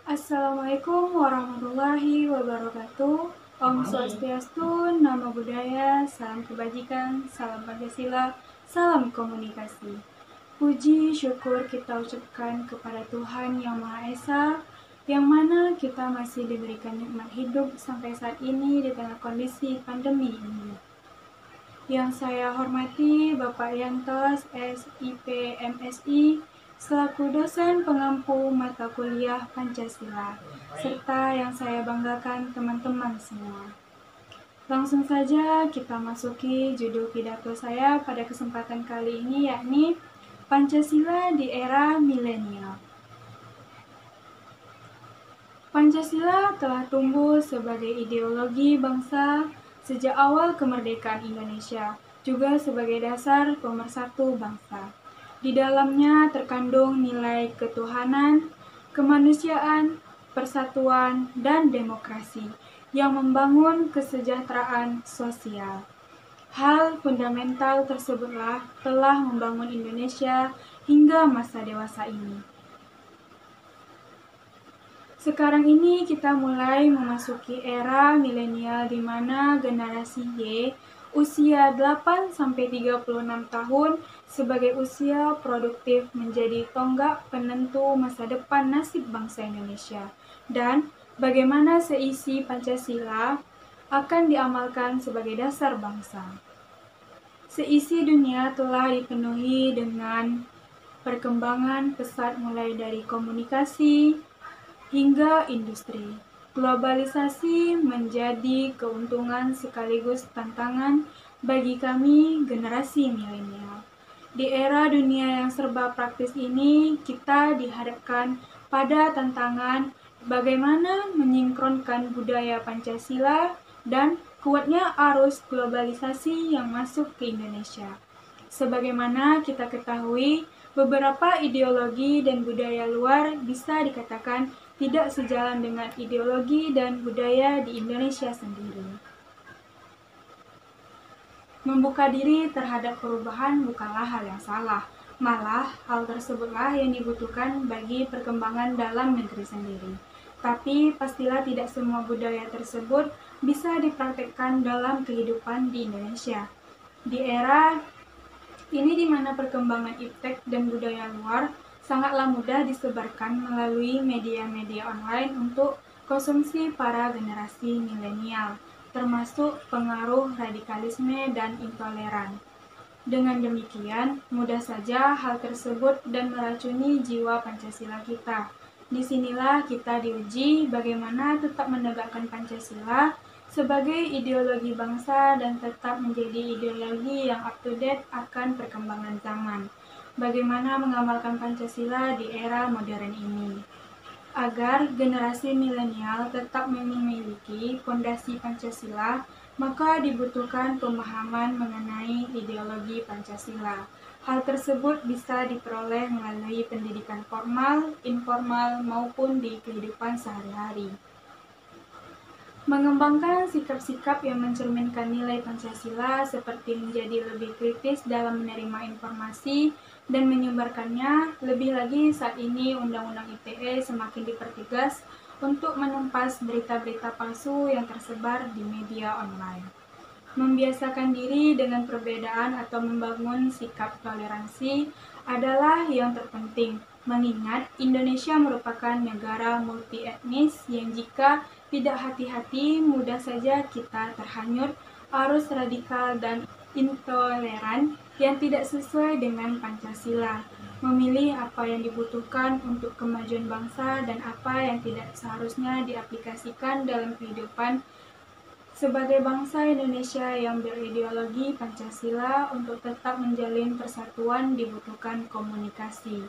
Assalamualaikum warahmatullahi wabarakatuh. Om Swastiastu, Namo Buddhaya, salam kebajikan, salam Pancasila, salam komunikasi. Puji syukur kita ucapkan kepada Tuhan Yang Maha Esa, yang mana kita masih diberikan nikmat hidup sampai saat ini di tengah kondisi pandemi ini. Yang saya hormati Bapak Yantos, SIP MSI, selaku dosen pengampu mata kuliah Pancasila, serta yang saya banggakan teman-teman semua. Langsung saja kita masuki judul pidato saya pada kesempatan kali ini, yakni Pancasila di era milenial. Pancasila telah tumbuh sebagai ideologi bangsa sejak awal kemerdekaan Indonesia, juga sebagai dasar pemersatu bangsa. Di dalamnya terkandung nilai ketuhanan, kemanusiaan, persatuan, dan demokrasi yang membangun kesejahteraan sosial. Hal fundamental tersebutlah telah membangun Indonesia hingga masa dewasa ini. Sekarang ini kita mulai memasuki era milenial di mana generasi Y usia 8-36 tahun sebagai usia produktif menjadi tonggak penentu masa depan nasib bangsa Indonesia, dan bagaimana seisi Pancasila akan diamalkan sebagai dasar bangsa. Seisi dunia telah dipenuhi dengan perkembangan pesat mulai dari komunikasi hingga industri. Globalisasi menjadi keuntungan sekaligus tantangan bagi kami generasi milenial. Di era dunia yang serba praktis ini, kita dihadapkan pada tantangan bagaimana menyinkronkan budaya Pancasila dan kuatnya arus globalisasi yang masuk ke Indonesia. Sebagaimana kita ketahui, beberapa ideologi dan budaya luar bisa dikatakan tidak sejalan dengan ideologi dan budaya di Indonesia sendiri. Membuka diri terhadap perubahan bukanlah hal yang salah, malah hal tersebutlah yang dibutuhkan bagi perkembangan dalam negeri sendiri. Tapi pastilah tidak semua budaya tersebut bisa dipraktekkan dalam kehidupan di Indonesia. Di era ini di mana perkembangan iptek dan budaya luar sangatlah mudah disebarkan melalui media-media online untuk konsumsi para generasi milenial, termasuk pengaruh radikalisme dan intoleran. Dengan demikian, mudah saja hal tersebut dan meracuni jiwa Pancasila kita. Disinilah kita diuji bagaimana tetap menegakkan Pancasila sebagai ideologi bangsa dan tetap menjadi ideologi yang up-to-date akan perkembangan zaman. Bagaimana mengamalkan Pancasila di era modern ini. Agar generasi milenial tetap memiliki fondasi Pancasila, maka dibutuhkan pemahaman mengenai ideologi Pancasila. Hal tersebut bisa diperoleh melalui pendidikan formal, informal, maupun di kehidupan sehari-hari. Mengembangkan sikap-sikap yang mencerminkan nilai Pancasila seperti menjadi lebih kritis dalam menerima informasi dan menyebarkannya, lebih lagi saat ini Undang-Undang ITE semakin dipertegas untuk menumpas berita-berita palsu yang tersebar di media online. Membiasakan diri dengan perbedaan atau membangun sikap toleransi adalah yang terpenting, mengingat Indonesia merupakan negara multi-etnis yang jika tidak hati-hati mudah saja kita terhanyut arus radikal dan intoleran yang tidak sesuai dengan Pancasila, memilih apa yang dibutuhkan untuk kemajuan bangsa dan apa yang tidak seharusnya diaplikasikan dalam kehidupan sebagai bangsa Indonesia yang berideologi Pancasila, untuk tetap menjalin persatuan dibutuhkan komunikasi.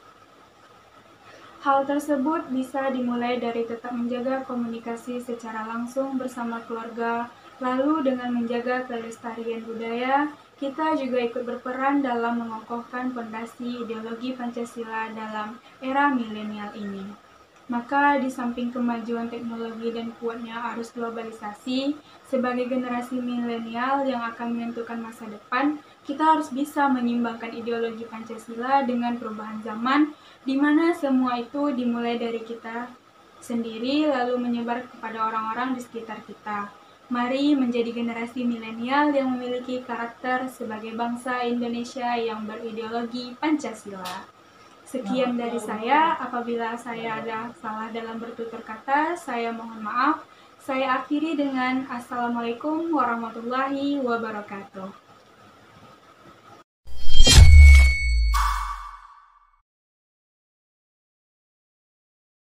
Hal tersebut bisa dimulai dari tetap menjaga komunikasi secara langsung bersama keluarga, lalu dengan menjaga kelestarian budaya, kita juga ikut berperan dalam mengokohkan fondasi ideologi Pancasila dalam era milenial ini. Maka di samping kemajuan teknologi dan kuatnya arus globalisasi, sebagai generasi milenial yang akan menentukan masa depan, kita harus bisa menyimbangkan ideologi Pancasila dengan perubahan zaman, di mana semua itu dimulai dari kita sendiri lalu menyebar kepada orang-orang di sekitar kita. Mari menjadi generasi milenial yang memiliki karakter sebagai bangsa Indonesia yang berideologi Pancasila. Sekian dari saya, apabila saya ada salah dalam bertutur kata, saya mohon maaf. Saya akhiri dengan Assalamualaikum warahmatullahi wabarakatuh.